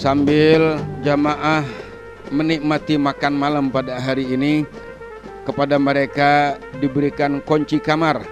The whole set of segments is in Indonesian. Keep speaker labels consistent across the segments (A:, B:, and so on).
A: Sambil jamaah menikmati makan malam pada hari ini, kepada mereka diberikan kunci kamar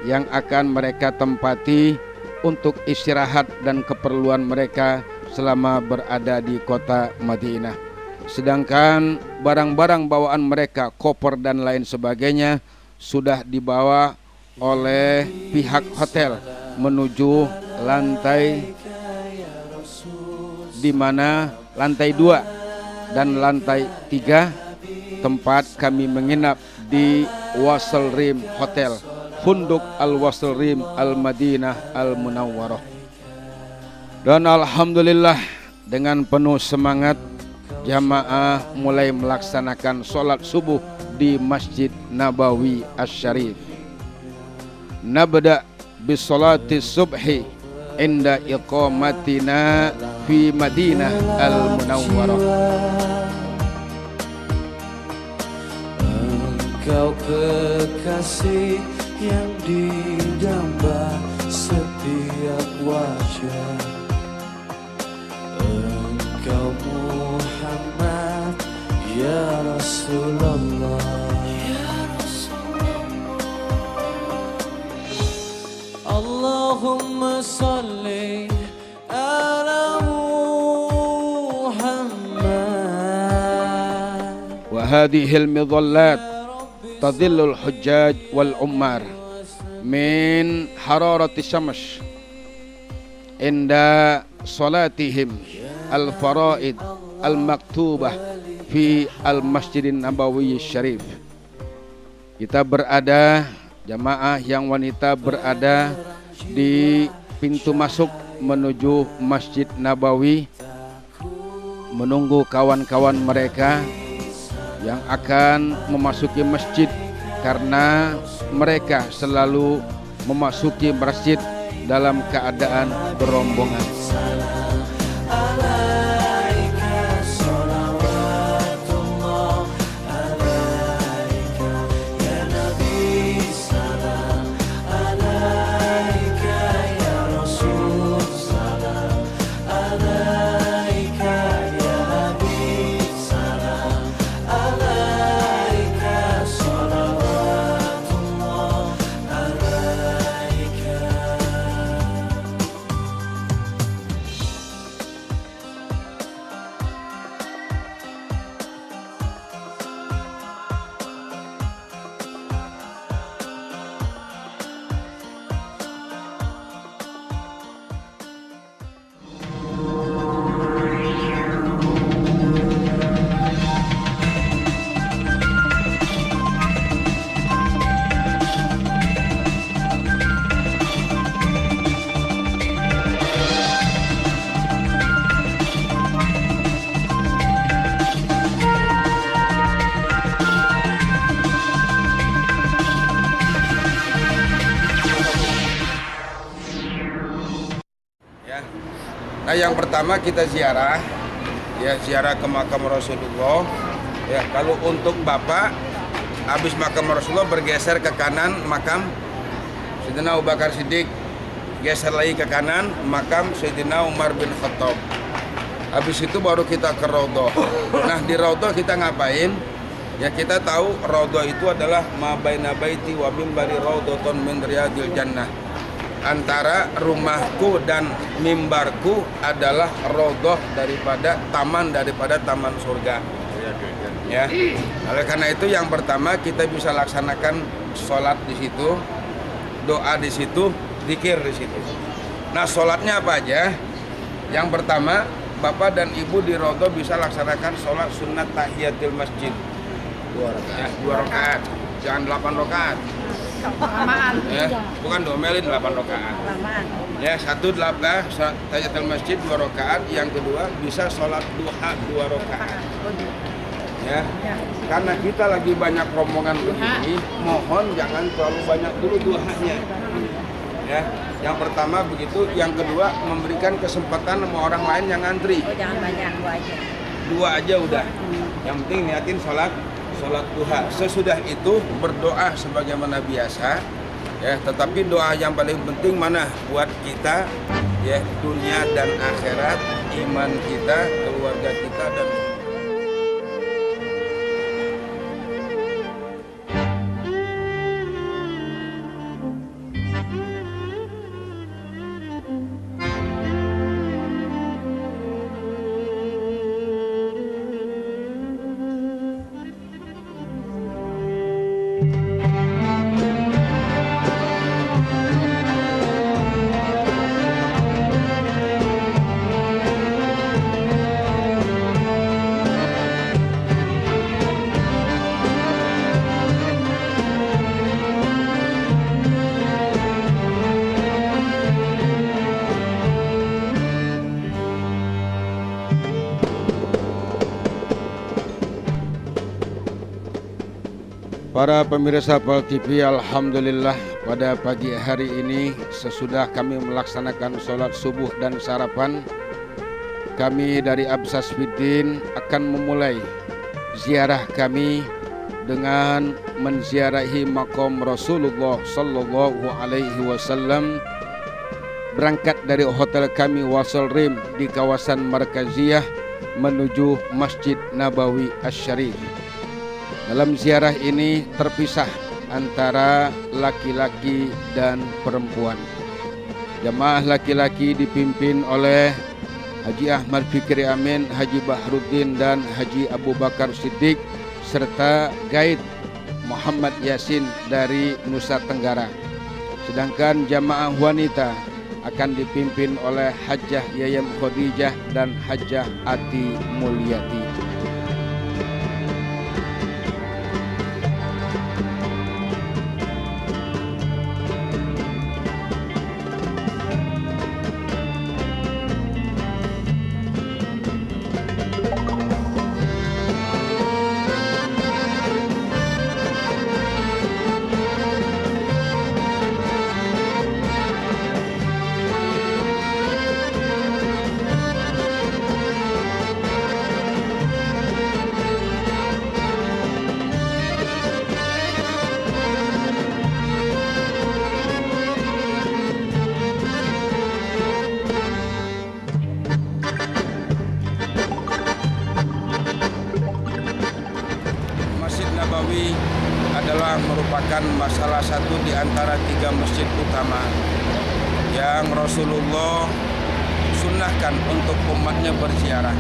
A: yang akan mereka tempati untuk istirahat dan keperluan mereka selama berada di kota Madinah. Sedangkan barang-barang bawaan mereka, koper dan lain sebagainya, sudah dibawa oleh pihak hotel menuju lantai di mana lantai 2 dan lantai 3 tempat kami menginap di Wasl Rim Hotel, Funduk Al-Wasl Rim Al-Madinah Al-Munawwarah. Dan alhamdulillah dengan penuh semangat jamaah mulai melaksanakan sholat subuh di Masjid Nabawi Asy-Syarif. Nabda bis sholati subhi inda iqamatina fi Madinah Al-Munawwarah.
B: Engkau kekasih yang didamba setiap wajah, Engkau Muhammad ya Rasulullah. Allahumma salli ala Muhammad.
A: Wa hadhil midhallat tadhillul hujjaj wal ummar min hararati syams inda salatihim al faraid al maktubah fi al Masjidin Nabawi Syarif. Kita berada, jamaah yang wanita berada di pintu masuk menuju Masjid Nabawi, menunggu kawan-kawan mereka yang akan memasuki masjid, karena mereka selalu memasuki masjid dalam keadaan berombongan. Nah, yang pertama kita ziarah, ya ziarah ke makam Rasulullah. Ya, kalau untuk Bapak, habis makam Rasulullah bergeser ke kanan makam Sayyidina Abu Bakar Siddiq, geser lagi ke kanan makam Sayyidina Umar bin Khattab. Habis itu baru kita ke Raudhah. Nah, di Raudhah kita ngapain? Ya, kita tahu Raudhah itu adalah ma baina baiti wa mimbari raudhatun min riyadil jannah. Antara rumahku dan mimbarku adalah raudhah daripada taman surga. Ya. Oleh karena itu yang pertama kita bisa laksanakan sholat di situ, doa di situ, zikir di situ. Nah, sholatnya apa aja? Yang pertama, Bapak dan Ibu di raudhah bisa laksanakan sholat sunat tahiyatul masjid 2 rakaat. Ya, 2 rakaat. Jangan 8 rakaat.
C: Lamaan.
A: Ya, bukan domelin 8 rakaat.
C: Lamaan.
A: Ya, 1 tahiyatul masjid 2 rakaat, yang kedua bisa sholat duha 2 rakaat. Ya. Karena kita lagi banyak rombongan begini, mohon jangan terlalu banyak dulu duhanya. Ya. Yang pertama begitu, yang kedua memberikan kesempatan sama orang lain yang ngantri.
C: Oh, jangan banyak, 2 aja.
A: 2 aja udah. Yang penting niatin sholat duha. Sesudah itu berdoa sebagaimana biasa, ya. Tetapi doa yang paling penting mana buat kita ya dunia dan akhirat, iman kita, keluarga kita dan para pemirsa PAL TV, alhamdulillah pada pagi hari ini sesudah kami melaksanakan sholat subuh dan sarapan, kami dari Absasfiddin akan memulai ziarah kami dengan menziarahi makam Rasulullah Sallallahu Alaihi Wasallam. Berangkat dari hotel kami Wasal Rim di kawasan Markaziyah menuju Masjid Nabawi Asy-Syarif. Dalam ziarah ini terpisah antara laki-laki dan perempuan. Jamaah laki-laki dipimpin oleh Haji Ahmad Fikri Amin, Haji Bahruddin dan Haji Abu Bakar Siddiq serta guide Muhammad Yasin dari Nusa Tenggara. Sedangkan jamaah wanita akan dipimpin oleh Hajjah Yayam Khadijah dan Hajjah Ati Mulyati. Nabawi adalah merupakan salah satu di antara 3 masjid utama yang Rasulullah sunnahkan untuk umatnya berziarah.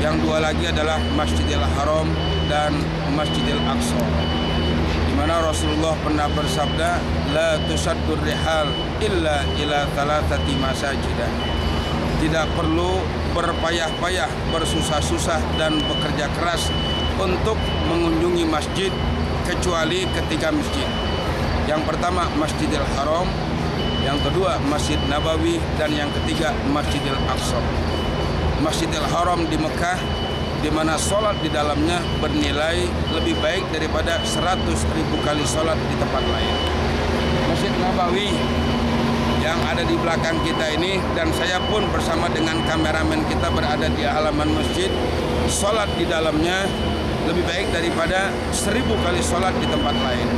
A: Yang 2 lagi adalah Masjidil Haram dan Masjidil Aqsa, di mana Rasulullah pernah bersabda, la tusaddur rihal illa ila thalathati masajidah. Tidak perlu berpayah-payah, bersusah-susah dan bekerja keras untuk mengunjungi masjid kecuali ketiga masjid. Yang pertama Masjidil Haram, yang kedua Masjid Nabawi, dan yang ketiga Masjidil Aqsa. Masjidil Haram di Mekah, di mana sholat di dalamnya bernilai lebih baik daripada 100.000 kali sholat di tempat lain. Masjid Nabawi yang ada di belakang kita ini, dan saya pun bersama dengan kameramen kita berada di halaman masjid, sholat di dalamnya lebih baik daripada 1000 kali sholat di tempat lain.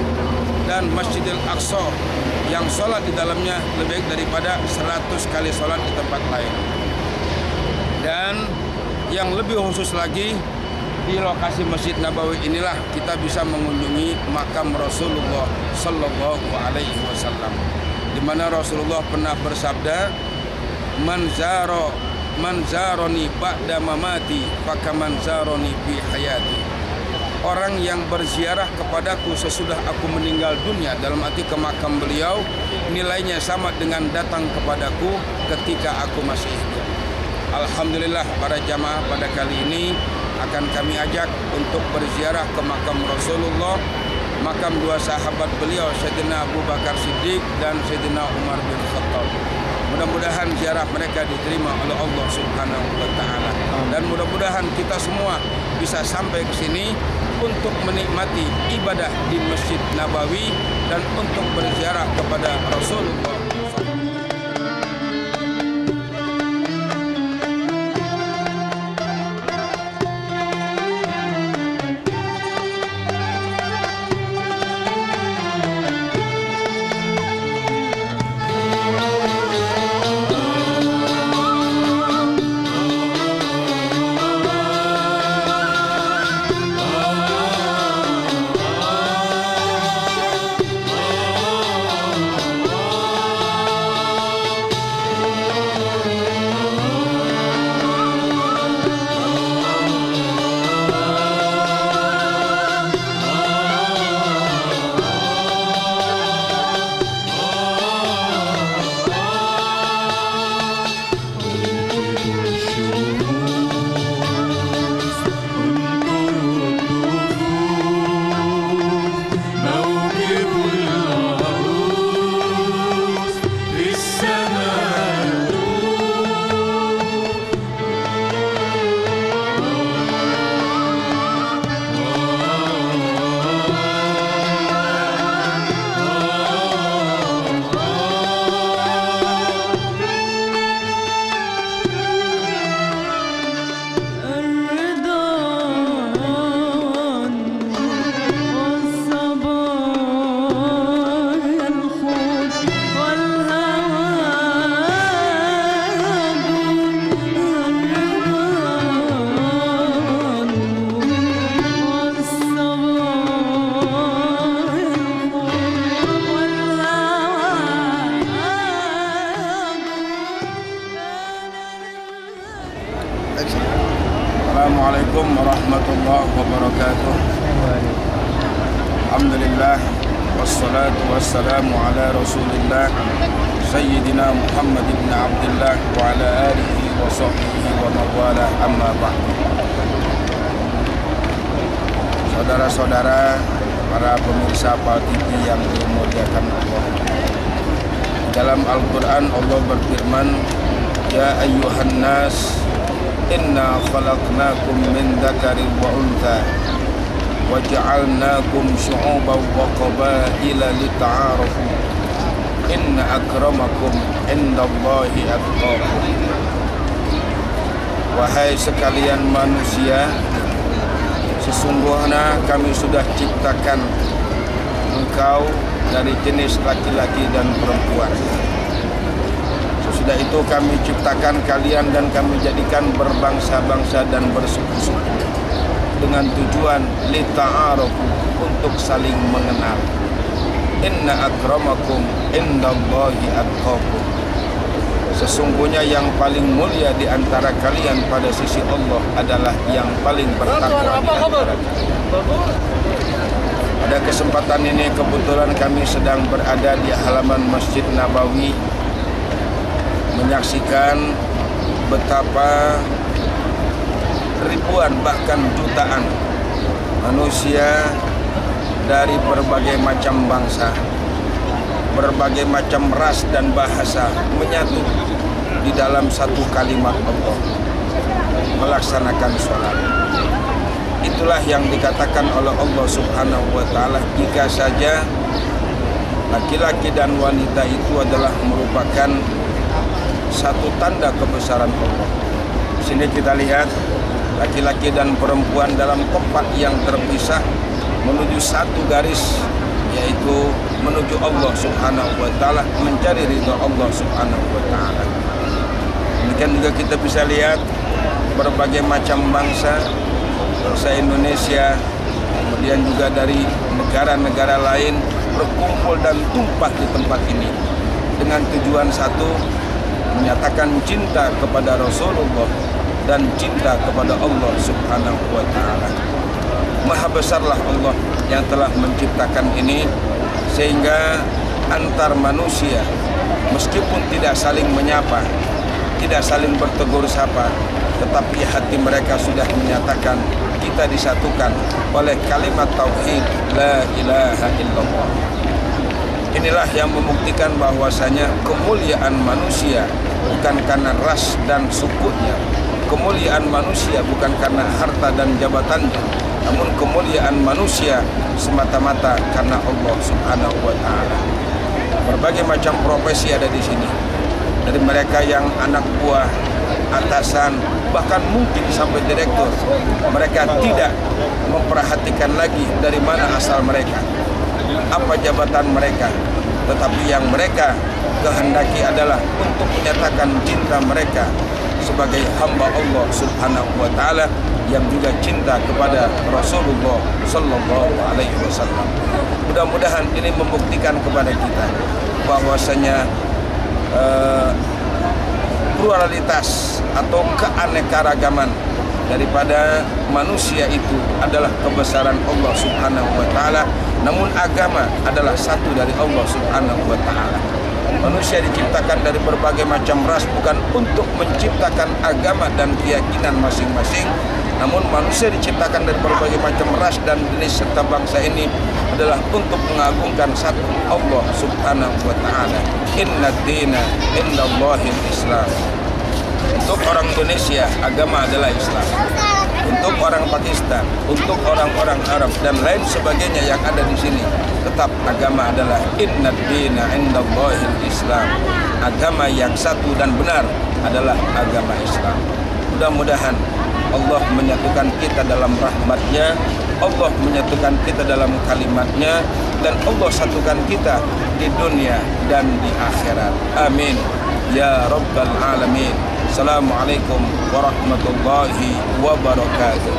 A: Dan Masjidil Aqsa yang sholat di dalamnya lebih baik daripada 100 kali sholat di tempat lain. Dan yang lebih khusus lagi, di lokasi Masjid Nabawi inilah kita bisa mengunjungi makam Rasulullah Sallallahu Alaihi Wasallam, di mana Rasulullah pernah bersabda, man zaroni ba'da mamati fakaman zaroni fi hayati. Orang yang berziarah kepadaku sesudah aku meninggal dunia, dalam arti ke makam beliau, nilainya sama dengan datang kepadaku ketika aku masih hidup. Alhamdulillah para jamaah, pada kali ini akan kami ajak untuk berziarah ke makam Rasulullah, makam 2 sahabat beliau, Sayyidina Abu Bakar Siddiq dan Sayyidina Umar bin Khattab. Mudah-mudahan ziarah mereka diterima oleh Allah Subhanahu wa Ta'ala, dan mudah-mudahan kita semua bisa sampai ke sini untuk menikmati ibadah di Masjid Nabawi dan untuk berziarah kepada Rasulullah. Assalamualaikum warahmatullahi wabarakatuh. Alhamdulillah wassalatu wassalamu ala Rasulillah Sayyidina Muhammad ibn Abdullah wa ala alihi wa sahbihi wa mawala, amma ba'du. Saudara-saudara, para pemirsa Pal TV yang dimuliakan Allah. Dalam Al-Quran Allah berfirman, Ya ayyuhan nas, inna khalaqnakum min dzakarin wa untha wa ja'alnakum syu'uban wa qabaila lita'arafu inna akramakum indallahi atqakum. Wahai sekalian manusia, sesungguhnya kami sudah ciptakan engkau dari jenis laki-laki dan perempuan. Sesudah itu kami ciptakan kalian dan kami jadikan berbangsa-bangsa dan bersuku-suku dengan tujuan lita'arafu, untuk saling mengenal. Inna akramakum indallahi atqakum. Sesungguhnya yang paling mulia di antara kalian pada sisi Allah adalah yang paling bertakwa di antara kalian. Pada kesempatan ini kebetulan kami sedang berada di halaman Masjid Nabawi, menyaksikan betapa ribuan bahkan jutaan manusia dari berbagai macam bangsa, berbagai macam ras dan bahasa menyatu di dalam satu kalimat Allah, melaksanakan sholat. Itulah yang dikatakan oleh Allah Subhanahu wa ta'ala, jika saja laki-laki dan wanita itu adalah merupakan satu tanda kebesaran Allah. Di sini kita lihat laki-laki dan perempuan dalam tempat yang terpisah menuju satu garis, yaitu menuju Allah Subhanahu wa ta'ala, mencari ridha Allah Subhanahu wa ta'ala. Demikian juga kita bisa lihat berbagai macam bangsa Indonesia, kemudian juga dari negara-negara lain berkumpul dan tumpah di tempat ini dengan tujuan satu, menyatakan cinta kepada Rasulullah dan cinta kepada Allah Subhanahu wa ta'ala. Maha besarlah Allah yang telah menciptakan ini, sehingga antar manusia meskipun tidak saling menyapa, tidak saling bertegur sapa, tetapi hati mereka sudah menyatakan kita disatukan oleh kalimat tauhid la ilaha illallah. Inilah yang membuktikan bahwasanya kemuliaan manusia bukan karena ras dan sukunya, kemuliaan manusia bukan karena harta dan jabatannya, namun kemuliaan manusia semata-mata karena Allah Subhanahu wa ta'ala. Berbagai macam profesi ada di sini. Dari mereka yang anak buah, atasan, bahkan mungkin sampai direktur. Mereka tidak memperhatikan lagi dari mana asal mereka, apa jabatan mereka, tetapi yang mereka kehendaki adalah untuk menyatakan cinta mereka sebagai hamba Allah Subhanahu wa ta'ala yang juga cinta kepada Rasulullah sallallahu alaihi wasallam. Mudah-mudahan ini membuktikan kepada kita bahwasanya pluralitas atau keanekaragaman daripada manusia itu adalah kebesaran Allah Subhanahu wa ta'ala, namun agama adalah satu dari Allah Subhanahu wa ta'ala. Manusia diciptakan dari berbagai macam ras bukan untuk menciptakan agama dan keyakinan masing-masing, namun manusia diciptakan dari berbagai macam ras dan jenis serta bangsa ini adalah untuk mengagungkan satu Allah Subhanahu wa ta'ala. Inna dina indallahil Islam. Untuk orang Indonesia, agama adalah Islam. Untuk orang Pakistan, untuk orang-orang Arab dan lain sebagainya yang ada di sini, tetap agama adalah inna dina indallahil Islam. Agama yang satu dan benar adalah agama Islam. Mudah-mudahan Allah menyatukan kita dalam rahmat-Nya, Allah menyatukan kita dalam kalimat-Nya, dan Allah satukan kita di dunia dan di akhirat. Amin ya rabbal alamin. Assalamualaikum warahmatullahi wabarakatuh.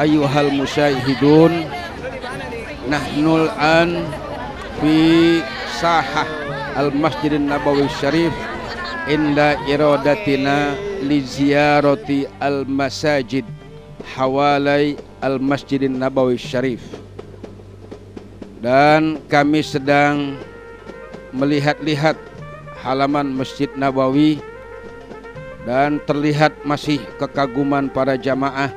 D: ayyuhal musyahidun, nahnul an fi sahah al-Masjidin Nabawi Syarif inda iradatina li ziyarati al-masajid hawalai al-Masjidin Nabawi Syarif. Dan kami sedang melihat-lihat halaman Masjid Nabawi dan terlihat masih kekaguman para jamaah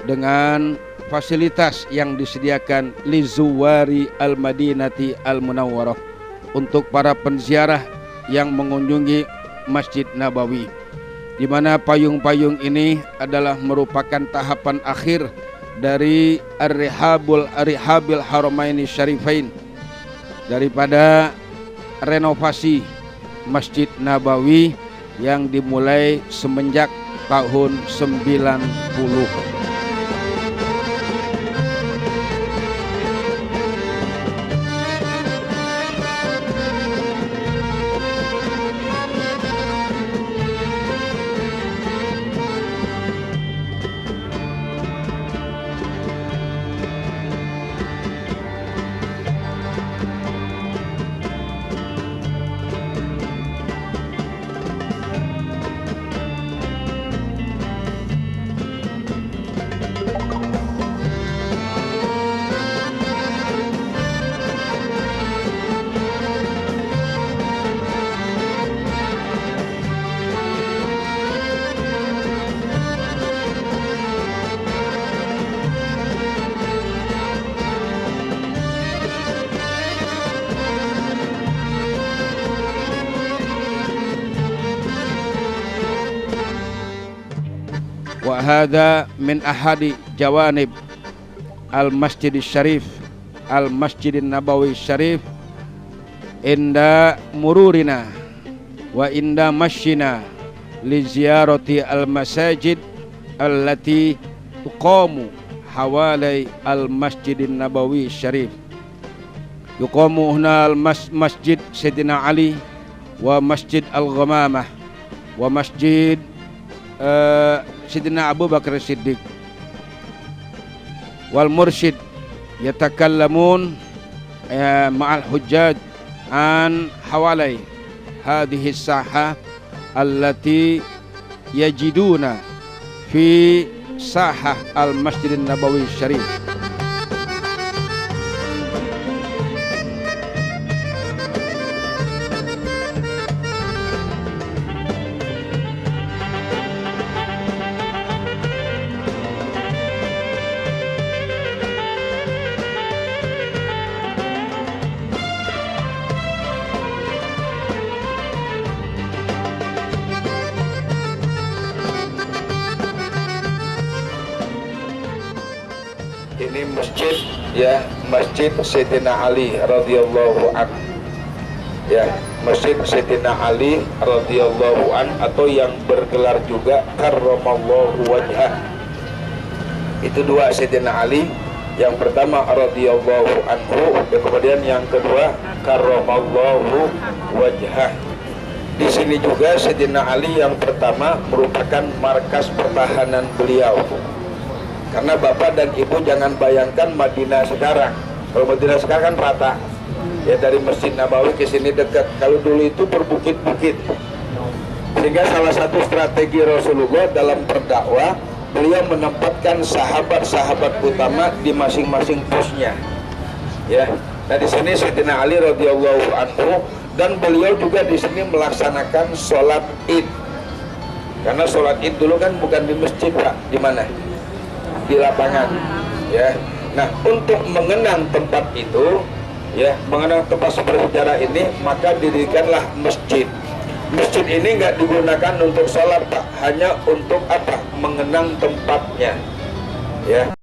D: dengan fasilitas yang disediakan li zuwari al-Madinati al-Munawwarah, untuk para penziarah yang mengunjungi Masjid Nabawi, di mana payung-payung ini adalah merupakan tahapan akhir dari Ar-Rihabil Haramaini Syarifain, daripada renovasi Masjid Nabawi yang dimulai semenjak tahun 90. Wa hadha min ahadi jawanib al-Masjid Syarif al-Masjidin Nabawi Syarif inda mururina wa inda masyina li ziyarati al-masajid allati tuqamu hawalai al-Masjidin Nabawi Syarif. Yuqamu huna al-Masjid Sayyidina Ali wa Masjid Al-Ghamamah wa Masjid Sayyidina Abu Bakar Siddiq. Wal mursyid yatakallamun ma'al hujjaj an hawalai hadhihi saha allati yajiduna fi sahah al-Masjidin Nabawi Syarif.
A: Ini masjid, ya, Masjid Sayyidina Ali radhiyallahu an, ya, Masjid Sayyidina Ali radhiyallahu an, atau yang bergelar juga karramallahu wajhah. Itu dua Sayyidina Ali, yang pertama radhiyallahu anhu, dan kemudian yang kedua karramallahu wajhah. Di sini juga Sayyidina Ali yang pertama merupakan markas pertahanan beliau. Karena bapak dan ibu jangan bayangkan Madinah sekarang. Kalau Madinah sekarang kan rata, ya, dari Masjid Nabawi ke sini dekat. Kalau dulu itu berbukit-bukit. Sehingga salah satu strategi Rasulullah dalam berdakwah, beliau menempatkan sahabat-sahabat utama di masing-masing posnya. Ya, nah di sini Sayyidina Ali radhiyallahu anhu, dan beliau juga di sini melaksanakan sholat Id. Karena sholat Id dulu kan bukan di masjid, Pak, di mana? Di lapangan, ya. Nah, untuk mengenang tempat itu, ya, mengenang tempat bersejarah ini, maka didirikanlah masjid. Masjid ini nggak digunakan untuk sholat, Pak, hanya untuk apa? Mengenang tempatnya, ya.